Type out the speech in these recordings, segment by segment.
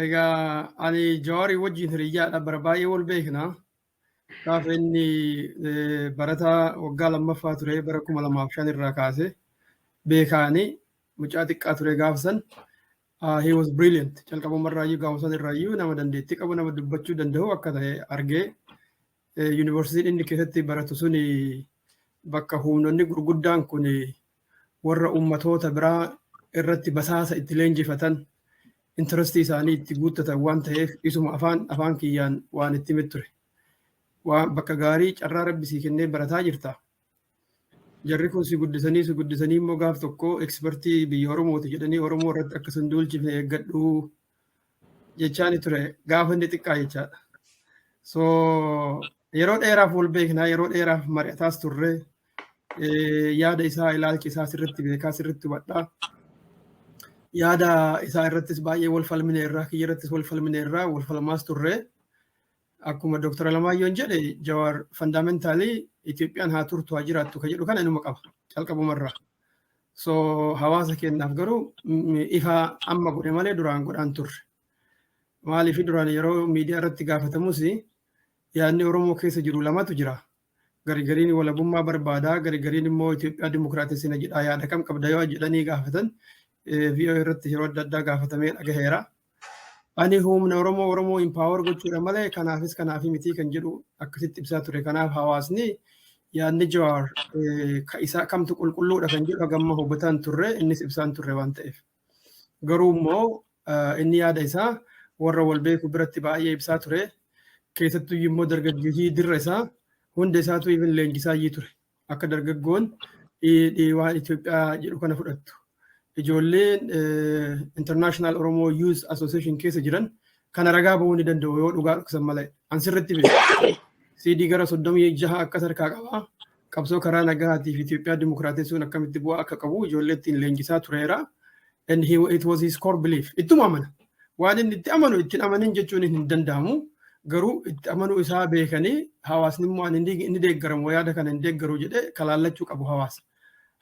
Egaa ani Jawaarii wajjin hiriyaadha. Bara baay'ee wal beekna. Gaafa inni barataa waggaa lammaffaa ture bara 2005 irraa kaase beekaani mucaa xiqqaa ture gaafa san. He was brilliant. Calqabumarraayyuu gaafa san irraayyuu nama dandeettii qabu nama dubbachuu danda'u akka ta'e argee yuunivarsiitiin inni keessatti baratu suni bakka humnoonni gurguddaan kun warra ummatoota biraa irratti basaasa itti leenjifatan intarastii isaanii itti guuttatan waan ta'eef isuma afaan kiyyaan waan itti himee ture. Waan bakka gaarii carraa rabbi sii kennee barataa jirta. Jarri kun si guddisanii immoo gaaf tokko ekspertii biyya Oromooti jedhanii Oromoo irratti akka sun duulchifne eeggadhu jechaani ture gaafa inni xiqqaa jechaadha. So yeroo dheeraaf wal beeknaa yeroo dheeraaf mari'ataas turre yaada isaa ilaalchi isaa sirriitti beekaa sirriitti hubadhaa. Yaada isaa irrattis baay'ee wal falmine irraa kiyya irrattis wal falmine irraa wal falmaas turre. Akkuma Dr. Alamaayoon jedhe Jawaar fundamentaalii Itoophiyaan haa turtu haa jiraattu kan jedhu kana inuma qaba calqabumarraa. So hawaasa keenyaaf garuu ifa amma godhe malee duraan godhaan turre. Maaliif duraan yeroo miidiyaa irratti gaafatamus yaadni Oromoo keessa jiru lamatu jira. Gargariin walabummaa barbaadaa gargariin immoo Itoophiyaa dimokiraatessina jedhaa yaada kam qabda yoo jedhanii gaafatan VOA irratti yeroo adda addaa gaafatamee dhagaheera. Ani humna Oromoo empower gochuudha malee kanaafis kanaafi miti kan jedhu akkasitti ibsaa ture. Kanaaf hawaasni yaadni Jawaar isaa kamtu qulqulluudha kan jedhu hagamma hubataan turre innis ibsaan turre waan ta'eef. Garuu immoo inni yaada isaa warra wal beeku biratti baay'ee ibsaa ture. Keessattuu immoo dargaggeeyyii dirra isaa hunda isaatu even leenjisaa ture. Akka dargaggoon waan Itoophiyaa jedhu kana fudhattu. Ijoolleen International Oromo Youth Association keessa jiran kana ragaa bahuu ni danda'u yoo dhugaa dhugsan malee. Ansirratti beeku. CD gara 36 akka sarkaa qaba. Qabsoo karaa nagaatiif Itoophiyaa dimokiraatessuun akkamitti bu'aa akka qabu ijoollee ittiin leenjisaa tureera. And it was his core belief. Ittuma amana. Waan inni itti amanu ittiin amanin jechuun hin danda'amu. Garuu itti amanuu isaa beekanii hawaasni immoo inni deeggaramu yaada kana hin deeggaru jedhee kalaallachuu qabu hawaasa.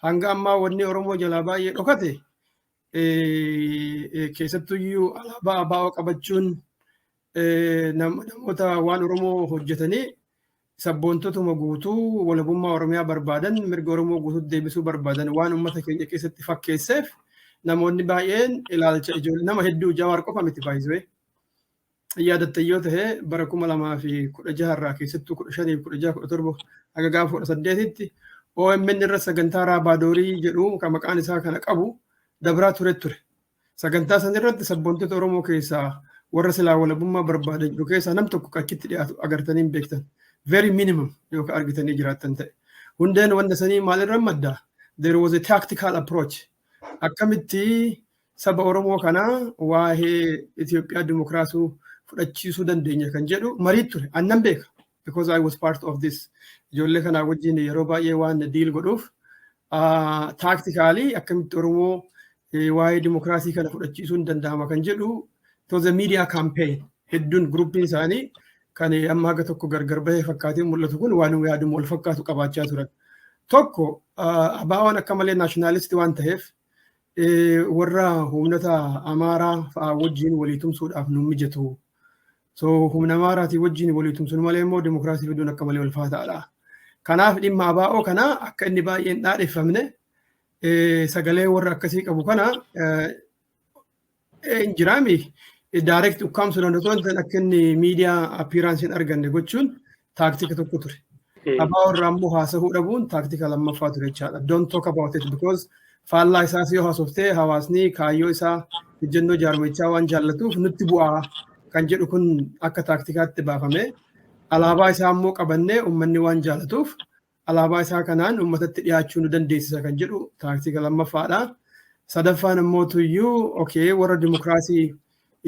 Hanga ammaa wanni Oromoo jalaa baay'ee dhokate keessattuyyuu alaabaa ABO qabachuun namoota waan Oromoo hojjetanii sabboontotuma guutuu walabummaa Oromiyaa barbaadan mirga Oromoo guutuu deebisuu barbaadan waan uummata keenya keessatti fakkeesseef namoonni baay'een ilaalcha ijoollee nama hedduu Jawaar qofa miti baay'isee. Yaadattee yoo ta'e bara 2016 irraa keessattuu 15 16 17 haga gaafa 18tti OMN irra sagantaa Raabaadorii jedhu kan maqaan isaa kana qabu dabraa ture. Sagantaa san irratti sabboontota Oromoo keessaa warra silaa walabummaa barbaadan jiru keessaa nam tokko achitti dhiyaatu agartanii beektan. Very minimum yookaan argitanii jiraattan ta'e. Hundeen wanta sanii maalirra madda? There was a tactical approach. Akkamitti saba Oromoo kanaa waa'ee Itoophiyaa dimokiraasuu fudhachiisuu dandeenya kan jedhu marii ture. Annan beeka. Because I was part of this. Ijoollee kanaa wajjin yeroo baay'ee waan diil godhuuf tactically akkamitti Oromoo waa'ee dimokiraasii kana fudhachiisuun danda'ama kan jedhu it was a media campaign. Hedduun gruppiin isaanii kan amma haga tokko gargar bahee fakkaatee mul'atu kun waan yaaduma wal fakkaatu qabaachaa turan. Tokko ABO'n akka malee naashinaalistii waan ta'eef warra humnata Amaaraa fa'aa wajjin walii tumsuudhaaf nu mijatu. So humna Amaaraatii wajjin walii tumsuun malee immoo dimokiraasii fiduun akka malee ulfaataadha. Kanaaf dhimma ABO kana akka inni baay'een dhaadheffamne sagalee warra akkasii qabu kana injiraami direct ukkaamsu danda'u akka inni miidiyaa appearance hin arganne gochuun taaktika tokko ture. ABO irraa immoo haasa'uu dhabuun taaktika lammaffaa ture jechaadha. Don't talk about it because faallaa isaas yoo haasoftee hawaasni kaayyoo isaa ejjennoo jaarmichaa waan jaallatuuf nutti bu'aa kan jedhu kun akka taaktikaatti baafame. Alaabaa isaa immoo qabannee uummanni waan jaallatuuf alaabaa isaa kanaan uummatatti dhiyaachuu nu dandeessisa kan jedhu taaktika lammaffaadha. Sadaffaan immoo tuyyuu warra dimokiraasii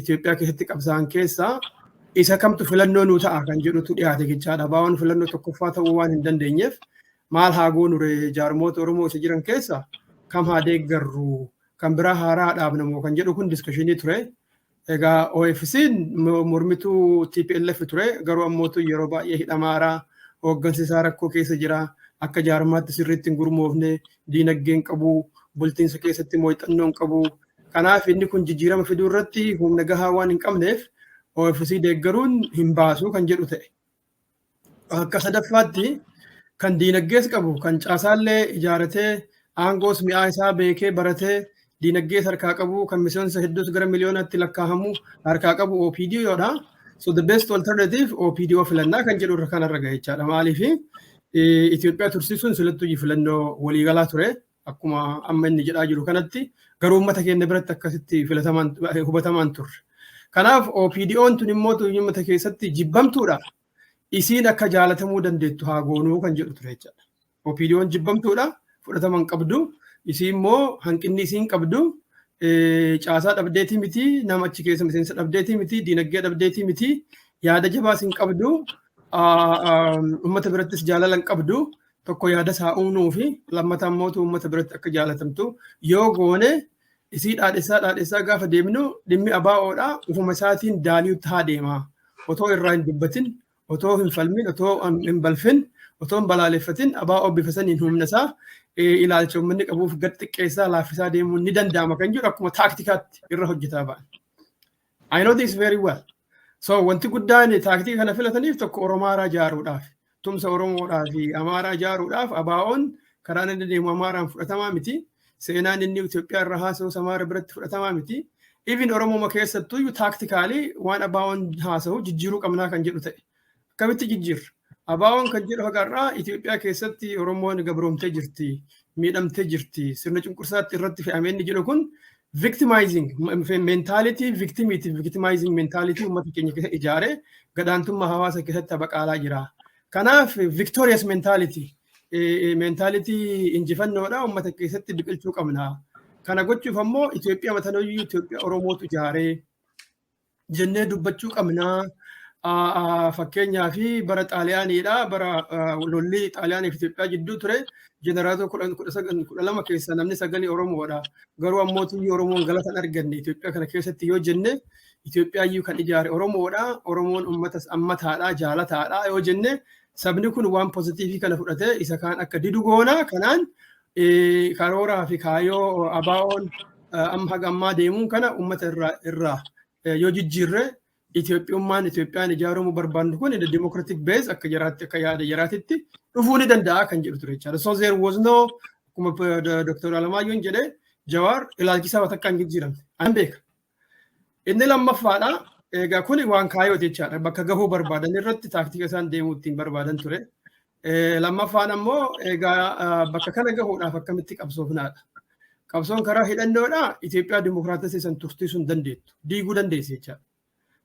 Itoophiyaa keessatti qabsaa'an keessaa isa kamtu filannoo nuu ta'a kan jedhutu dhiyaate jechaadha. ABO'n filannoo tokkoffaa ta'uu waan hin dandeenyeef maal haa goonure jaarmoota Oromoo isa jiran keessaa kam haa deeggarru kan biraa haaraa dhaabnamoo kan jedhu kun diskashinii ture. Egaa OFC'n mormituu TPLF ture garuu ammootu yeroo baay'ee hidhamaaraa hooggansi isaa rakkoo keessa jira akka jaarmaatti sirriitti hin gurmoofne diinagdeen qabu bultiinsa keessatti mooxannoon qabu Kanaaf inni kun jijjiirama fiduu irratti humna gahaa waan hin qabneef OFC deeggaruun hin baasu kan jedhu ta'e. Akka sadaffaatti kan diinagdees qabu kan caasaallee ijaaratee aangoos mi'aa isaa beekee baratee diinagdees harkaa qabu kan miseensa hedduus gara miliyoonatti lakkaa'amu harkaa qabu OPDOdha. So the best alternative OPDO filannaa kan jedhu irra kanarra gahe jechaadha. Maaliif Itoophiyaa tursiisuun silattuu filannoo waliigalaa ture akkuma amma inni jedhaa jiru kanatti garuu uummata keenya biratti akkasitti hubatamaan turre. Kanaaf OPDO'n tun immoo uummata keessatti jibbamtuudha. Isiin akka jaalatamuu dandeettu haa goonuu kan jedhu ture jechaadha. OPDO'n jibbamtuudha, fudhataman qabdu, isiin immoo hanqinni isiin qabdu caasaa dhabdeetii miti, nama achi keessa miseensa dhabdeetii miti, diinagdee dhabdeetii miti, yaada jabaas hin qabdu, uummata birattis jaalala hin qabdu, tokko yaada isaa uumuu fi lammataa immoo uummata biratti akka jaalatamtu yoo goone isii dhaadheessaa gaafa deemnu dhimmi ABO'dha ufuma isaatiin daaliitti haa deema. Otoo irraa hin dubbatin, otoo hin falmin, otoo hin balfin, otoo hin balaaleffatin ABO bifa saniin humna isaa ilaalcha uummanni qabuuf gad xiqqeessaa laaffisaa deemuun ni danda'ama kan jedhu akkuma taaktikaatti irra hojjetaa ba'an. I know this very well. So wanti guddaan taaktika kana filataniif tokko Oromaaraa ijaaruudhaaf, tumsa Oromoodhaa fi Amaaraa ijaaruudhaaf ABO'n karaa inni deemu Amaaraan fudhatamaa miti. Seenaan inni Itoophiyaa irra haasa'u Amaara biratti fudhatamaa miti. Even Oromoo keessattuu taaktikaalii waan ABO'n haasa'u jijjiiruu qabnaa kan jedhu ta'e. Akkamitti jijjiirra? ABO'n kan jedhu haqarraa Itoophiyaa keessatti Oromoon gabroomtee jirti, miidhamtee jirti, sirna cunqursaatti irratti fe'amee inni jedhu kun victimizing mentality, victimizing mentality uummata keenya keessa ijaaree gadaantummaa hawaasa keessatti baqaalaa jira. Kanaaf victorious mentality injifannoodha uummata keessatti biqilchuu qabna. Kana gochuuf ammoo Itoophiyaa matanoyyuu Itoophiyaa Oromootu ijaaree jennee dubbachuu qabna. Fakkeenyaa fi bara Xaaliyaaniidha, bara lolli Xaaliyaanii fi Itoophiyaa jidduu ture, jeneraatota 12 keessa namni 9 Oromoodha. Garuu ammoo Oromoon galata hin arganne Itoophiyaa kana keessatti yoo jenne Itoophiyaayyuu kan ijaare Oromoodha. Oromoon uummata ammataadha, jaalataadha yoo jenne sabni kun waan pozitiivii kana fudhatee isa kaan akka didu goona. Kanaan karooraa fi kaayoo ABO'n amma haga ammaa deemuun kana uummata irraa yoo jijjiirre Itoophiyaan ijaaramuu barbaannu kun in democratic base akka yaada jaraatitti dhufuu ni danda'a kan jedhu ture jechaadha. So there was no akkuma Dr. Alamaayoon jedhe Jawaar ilaalchisaa takka hin jijjiiramne. An beeka. Inni lammaffaadha. Egaa kun waan kaayooti jechaadha. Bakka gahuu barbaadan irratti taaktika isaan deemuu ittiin barbaadan ture. Lammaffaan ammoo egaa bakka kana gahuudhaaf akkamitti qabsoofnaadha. Qabsoon karaa hidhannoodha Itoophiyaa dimokiraatessii san tursiisuu hin dandeettu. Diiguu dandeessi jechaadha.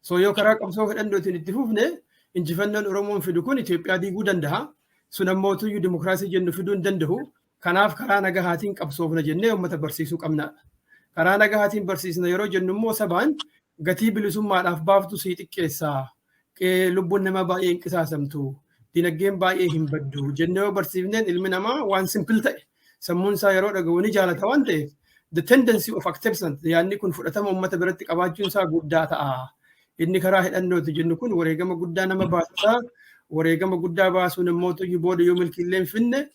So yoo karaa qabsoo hidhannootiin itti fufne injifannoon Oromoon fidu kun Itoophiyaa diiguu danda'a. Sun ammoo tuyyuu dimokiraasii jennu fiduu hin danda'u. Kanaaf karaa nagahaatiin qabsoofna jennee uummata barsiisuu qabnaadha. Karaa nagahaatiin barsiisna yeroo jennu immoo sabaan gatii bilisummaadhaaf baaftu sii xiqqeessaa. Lubbuun namaa baay'ee hin qisaasamtu. Dinagdeen baay'ee hin baddu. Jennee yoo barsiifneen ilmi namaa waan simpil ta'e. Sammuun isaa yeroo dhaga'u ni jaalata waan ta'eef. The tendency of acceptance yaadni kun fudhatama uummata biratti qabaachuun isaa guddaa ta'a. Inni karaa hidhannooti jennu kun wareegama guddaa nama baasisaa. Wareegama guddaa baasuun immoo tuyyuu booda yoo milkiillee hin finne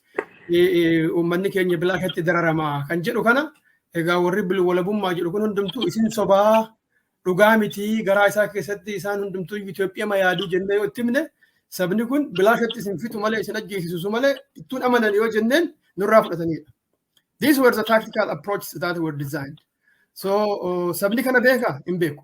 uummanni keenya bilaashatti dararamaa kan jedhu kana egaa warri walabummaa jedhu kun hundumtuu isin sobaa dhugaa miti garaa isaa keessatti isaan hundumtuu Itoophiyaa yaaduu jennee yoo itti himne sabni kun bilaashatti isin fitu malee isin ajjeesisu malee ittuun amanan yoo jenneen nurraa fudhatanidha. These were the tactical approaches that were designed. So sabni kana beeka hin beeku.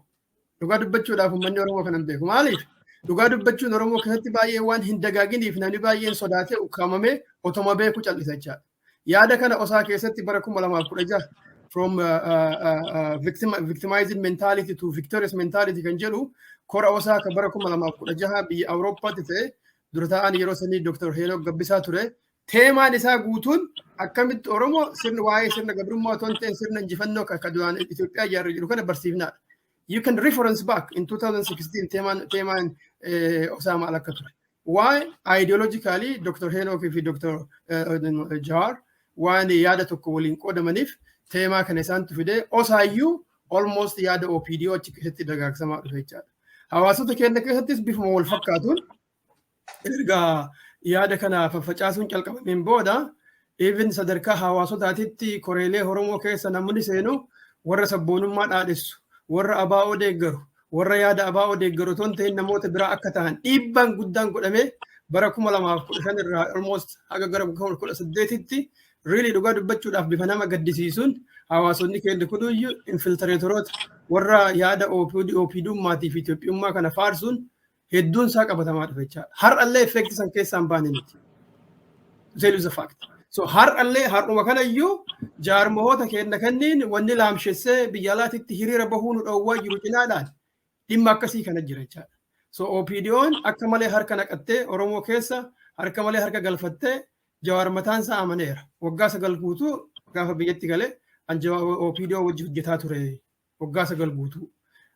Dhugaa dubbachuudhaaf uummanni Oromoo kana hin beeku. Maaliif? Dhugaa dubbachuun Oromoo keessatti baay'ee waan hin dagaaginiif namni baay'een sodaatee ukkaamamee otoma beeku cal'isa jechaadha. Yaada kana osaa keessatti bara 2016 from victimizing mentality to victorious mentality kan jedhu kora osaa kan bara 2016 biyya Awurooppaatti ta'e dura ta'an yeroo sanii Dr. Heenok Gabbisaa ture. Teemaan isaa guutuun akkamitti Oromoo sirna waa'ee sirna gabrummaa otoo hin ta'in sirna injifannoo akka duraan Itoophiyaa ijaarre jedhu kana barsiifnaadha. You can reference back in 2016 teemaan Osama al-Akatur. Why ideologically Dr. Heenok fi Dr. Jawar waan yaada tokko waliin qoodamaniif teemaa kana isaantu fide osaayyuu almost yaada OPDO achi keessatti dagaagsamaa dhufe jechaadha. Hawaasota keenya keessattis bifuma wal fakkaatuun ergaa yaada kana faffacaasuun calqabameen booda even sadarkaa hawaasotaatitti koreelee Oromoo keessa namni seenu warra sabboonummaa dhaadessu, warra abaa'oo deeggaru, warra yaada abaa'oo deeggaru otoo hin ta'in namoota biraa akka ta'an dhiibbaan guddaan godhamee bara 2015 irraa almost haga gara 2018tti really dhugaa dubbachuudhaaf bifa nama gaddisiisuun hawaasonni keenya kunuyyuu infiltreetoroota warra yaada OPDummaatii fi Itoophiyummaa kana faarsuun hedduun isaa qabatamaa dhufe jechaadha. Har'allee effekti san keessaan baane miti. That is a fact. So har'allee har'uma kanayyuu jaarmoota keenya kanniin wanni laamshessee biyya alaatitti hiriira bahuu nu dhowwaa jiru cinaadhaan dhimma akkasii kana jira jechaadha. So OPDO'n akka malee harka naqattee Oromoo keessa harka malee harka galfattee Jawaar mataan isaa amaneera. Waggaa 9 guutuu gaafa biyyatti galee OPDO wajji hojjetaa ture waggaa 9 guutuu.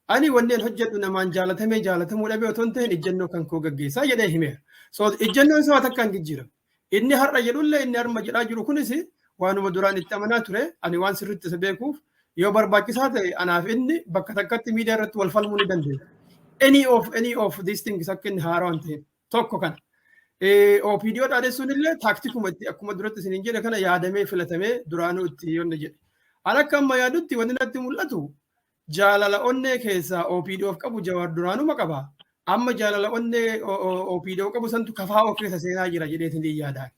Ani wanneen hojjedhu namaan jaalatamuu dhabee otoo hin ta'in ijjennoo kan koo gaggeessaa jedhee himeera. So ijjennoon isaa takka hin jijjiiramu. Inni har'a jedhullee inni harma jedhaa jiru kunis waanuma duraan itti amanaa ture ani waan sirriitti isa beekuuf yoo barbaachisaa ta'e anaaf inni bakka takkatti miidiyaa irratti wal falmuu ni dandeenya. Any of these things akka inni haaraa waan ta'eef tokko kana. OPDO dhaadessuun illee taaktikuma itti akkuma duratti isiniin jedhe kana yaadamee filatamee duraanuu itti yoonna jedhe. An akka amma yaadutti wanni natti mul'atu jaalala onnee keessaa OPDOf qabu Jawaar duraanuma qaba. Amma jaalala onnee OPDO qabu santu kafaa keessa seenaa jira jedheetiin yaadaan.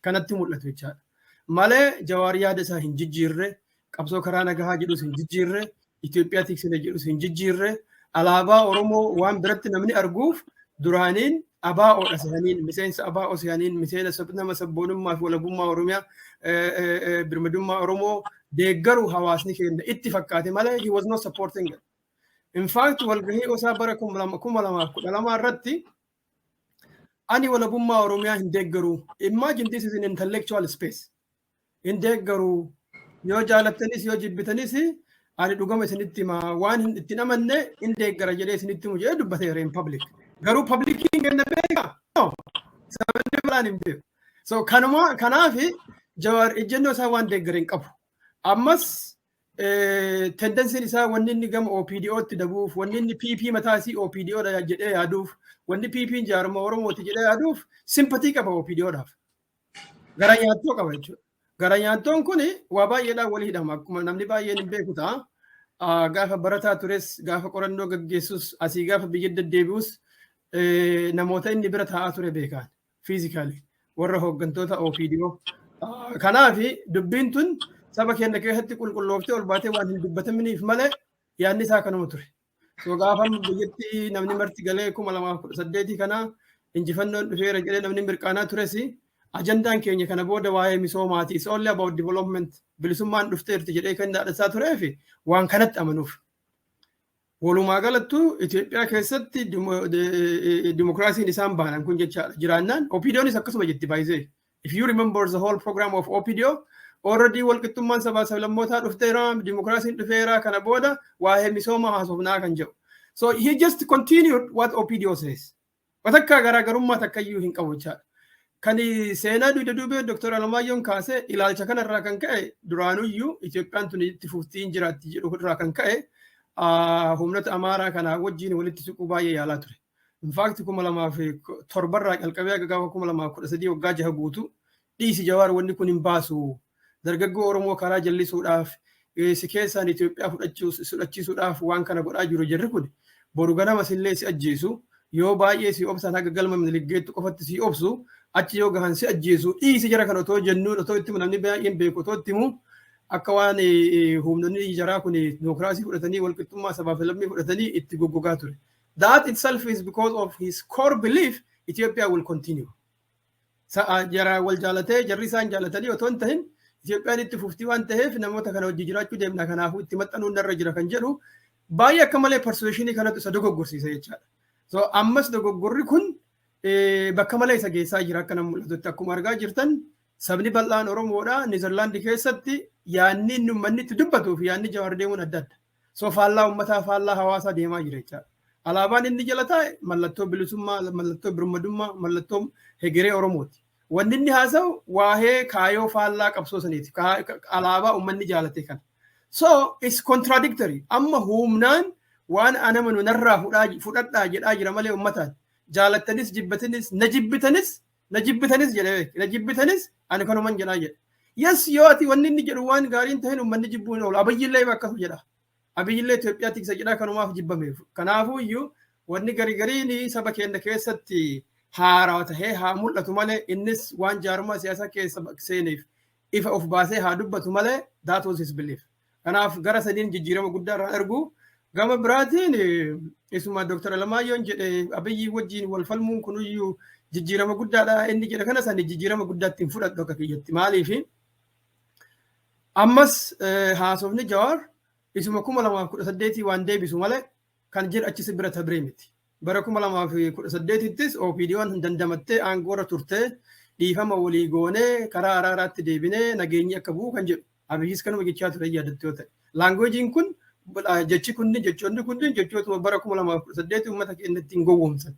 Kanatti mul'atu jechaadha. Malee Jawaar yaada isaa hin jijjiirre, qabsoo karaa nagahaa jedhus hin jijjiirre, Itoophiyaa tiksine jedhus hin jijjiirre, alaabaa Oromoo waan biratti namni arguuf duraaniin abaa'oodha sehaniin, miseensa abaa'oo sehaniin, miseensa nama sabboonummaa fi walabummaa Oromiyaa, birmadummaa Oromoo deeggaru hawaasni keenya itti fakkaate malee he was not supporting it. In fact, walgahii osaa bara 2012 irratti ani walabummaa Oromiyaa hin deeggaru. Imagine this is an intellectual space. Hin deeggaru yoo jaalattanis yoo jibbitanis ani dhugama isinitti himaa waan itti namanne hin deeggara jedhee isinitti himu jedhee dubbateera in public. Garuu publikiin kenna beeka? No. Sabni biraan hin beeku. So kanaafi Jawaar ejjennoo isaa waan deeggara hin qabu. Ammas tendensiin isaa wanni inni gama OPDOtti dabuuf, wanni inni PP mataasii OPDOdha jedhee yaaduuf, wanni PP'n jaarmaa Oromooti jedhee yaaduuf simpatii qaba OPDOdhaaf. Gara nyaattoo qaba jechuudha. Gara nyaattoon kun waa baay'eedhaan walii hidhama. Akkuma namni baay'een hin beeku ta'a. Gaafa barataa tures, gaafa qorannoo gaggeessus, asii gaafa biyya deddeebi'us namoota inni bira taa'aa ture beekan fiizikaalii warra hooggantoota OPDO. Kanaafi dubbiin tun saba keenya keessatti qulqullooftee ol baatee waan hin dubbataminiif malee yaadni isaa kanuma ture. So gaafa biyyatti namni marti galee 2018 kana injifannoon dhufeera jedhee namni mirqaanaa tures ajandaan keenya kana booda waa'ee misoomaati. It's only about development. Bilisummaan dhufteerti jedhee kan dhaadhasaa tureef waan kanatti amanuuf. Walumaa galattu Itoophiyaa keessatti dimokiraasiin isaan baanan kun jechaadha. Jiraannaan OPDOnis akkasuma jetti baay'isee. If you remember the whole program of OPDO, already walqixxummaan sabaa sablammootaa dhufteera, dimokiraasiin dhufeera kana booda waa'ee misooma haasofnaa kan jedhu. So he just continued what OPDO says. Watakkaa garaagarummaa takkayyuu hin qabu jechaadha. Kan seenaa duubee Dr. Alamaayoon kaasee ilaalcha kanarraa kan ka'e duraanuyyuu Itoophiyaan tun itti fuftiin jiraatti jedhu irraa kan ka'e humnoota Amaaraa kanaa wajjin walitti siquu baay'ee yaalaa ture. In fact 2007 irraa qalqabee aga gaafa 2013 waggaa 6 guutuu dhiisi Jawaar wanni kun hin baasu. Dargaggoo Oromoo karaa jallisuudhaaf si keessaan Itoophiyaa fudhachiisuudhaaf waan kana godhaa jiru jirri kun boru ganama sillee si ajjeesu yoo baay'ee si obsan haga galma miligeettu qofatti si obsu achi yoo gahan si ajjeesu dhiisi jara kan otoo jennuun otoo itti namni baay'een beeku otoo itti himu akka waan humnoonni jaraa kun dimokiraasii fudhatanii walqixxummaa sabaaf lammii fudhatanii itti goggogaa ture. That itself is because of his core belief Ethiopia will continue. Jara wal jaalatee jarri isaan jaalatanii otoo hin tahin Itoophiyaan itti fuftii waan ta'eef namoota kana hojii jiraachuu deemna kanaafuu itti maxxanuun narra jira kan jedhu baay'ee akka malee persuasionii kanatu isa dogoggorsiisa jechaadha. So ammas dogoggorri kun bakka malee isa geessaa jira akka nama mul'atutti akkuma argaa jirtan sabni bal'aan Oromoodha Niizerlaandii keessatti yaanni inni uummanni itti dubbatuu fi yaanni Jawaar deemuun adda adda. So faallaa uummataa faallaa hawaasaa deemaa jira jechaadha. Alaabaan inni jala taa'e mallattoo bilisummaa, mallattoo birmadummaa, mallattoo hegeree Oromooti. Wanni inni haasa'u waa'ee kaayoo faallaa qabsoo saniiti. Alaabaa uummanni jaalate kana. So it's contradictory. Amma humnaan waan anamanu narraa fudhadhaa jedhaa jira malee uummataan. Jaalattanis jibbatanis na jibbitanis jedhee na jibbitanis ani kanuman jedhaa jedha. Yes, yoo ati wanni inni jedhu waan gaariin ta'een uummanni jibbuun oolu. Abiyyillee akkasuma jedha. Abiyyillee Itoophiyaatti isa jedha kanumaaf jibbameef. Kanaafuu iyyuu wanni gariin saba keenya keessatti haaraa tahee haa mul'atu malee innis waan jaarummaa siyaasaa keessa seeneef ifa of baasee haa dubbatu malee that was his belief. Kanaaf gara sadiin jijjiirama guddaa irraa argu. Gama biraatiin isuma Dr. Alamaayoon jedhe Abiyyi wajjin wal falmuun kunuyyuu jijjiirama guddaadha inni jedhe kana sani jijjiirama guddaatti hin fudhadhu akka kiyyatti maaliifi ammas haasofni Jawaar isuma 2018 waan deebisu malee kan jedhu achisi bira tabree miti. Bara 2018ttis OPDO'n dandamattee aangoorra turtee dhiifama walii goonee karaa araaraatti deebinee nageenyi akka bu'u kan jedhu Abiyyis kanuma jechaa ture yaadattoo ta'e. Laangweejiin kun jechi kunni jechoonni kunni jechootuma bara 2018 uummata keenya ittiin gowwoomsan.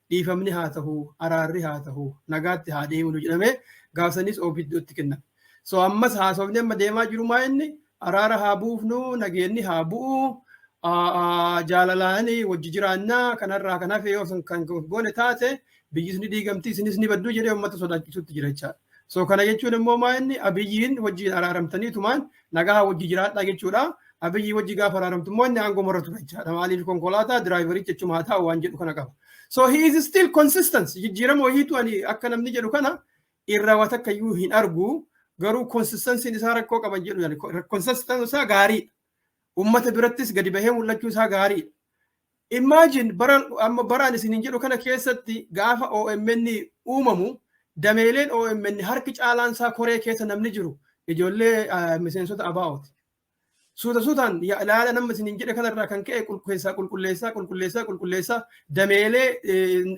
Dhiifamni haa ta'u, araarri haa ta'u, nagaatti haa deemnu jedhamee gaafsanis OPDO'tti kennan. So ammas haasofni amma deemaa jiru maa inni araara haa buufnu, nageenyi haa bu'u, jaalalaani wajji jiraannaa kanarraa kan hafe yoo kan goone taate biyyis ni diigamti isinis ni baddu jedhee uummata sodaachisuutti jira jechaadha. So kana jechuun immoo maa inni Abiyyiin wajjiin araaramtaniitumaan nagaa wajji jiraadhaa jechuudha. Abiyyi wajji gaafa araaramtu immoo inni aangoo maratu jechaadha. Maaliif konkolaataa diraayivarii jechuun haa ta'u waan jedhu kana qaba. So he is still consistent. Jijjiirama wayiitu ani akka namni jedhu kana irraa waan takka iyyuu hin argu. Garuu consistency isaa rakkoo qaban jedhu yani consistency isaa gaarii. Uummata birattis gadi bahee mul'achuu isaa gaarii. Imagine baraan isin jedhu kana keessatti gaafa OMN uumamu dameeleen OMN harki caalaan isaa koree keessa namni jiru ijoollee miseensota ABO'ti. Suutaan ilaala nama isin jedhe kanarraa kan ka'e qulqulleessaa dameelee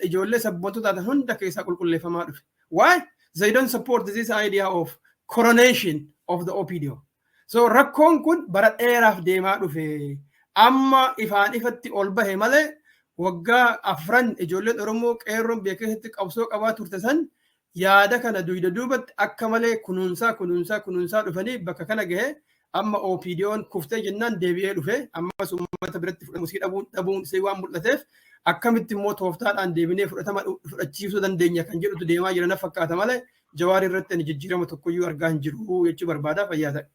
ijoollee sabboontotaa hunda keessaa qulqulleeffamaa dhufe. Why? They don't support this idea of coronation of the OPDO. So rakkoon kun bara dheeraaf deemaa dhufe. Amma ifaan ifatti ol bahe malee waggaa afran ijoolleen Oromoo qeerroon beekeessatti qabsoo qabaa turte san yaada kana duyda duubatti akka malee kunuunsaa dhufanii bakka kana gahe amma OPDO'n kuftee jennaan deebi'ee dhufe ammas uummata biratti fudhamusii dhabuun isee waan mul'ateef akkamitti immoo tooftaadhaan deebinee fudhachiisuu dandeenya kan jedhutu deemaa jira na fakkaata malee Jawaar irratti ani jijjiirama tokkoyyuu argaa hin jiru jechuu barbaada fayyaa ta'e.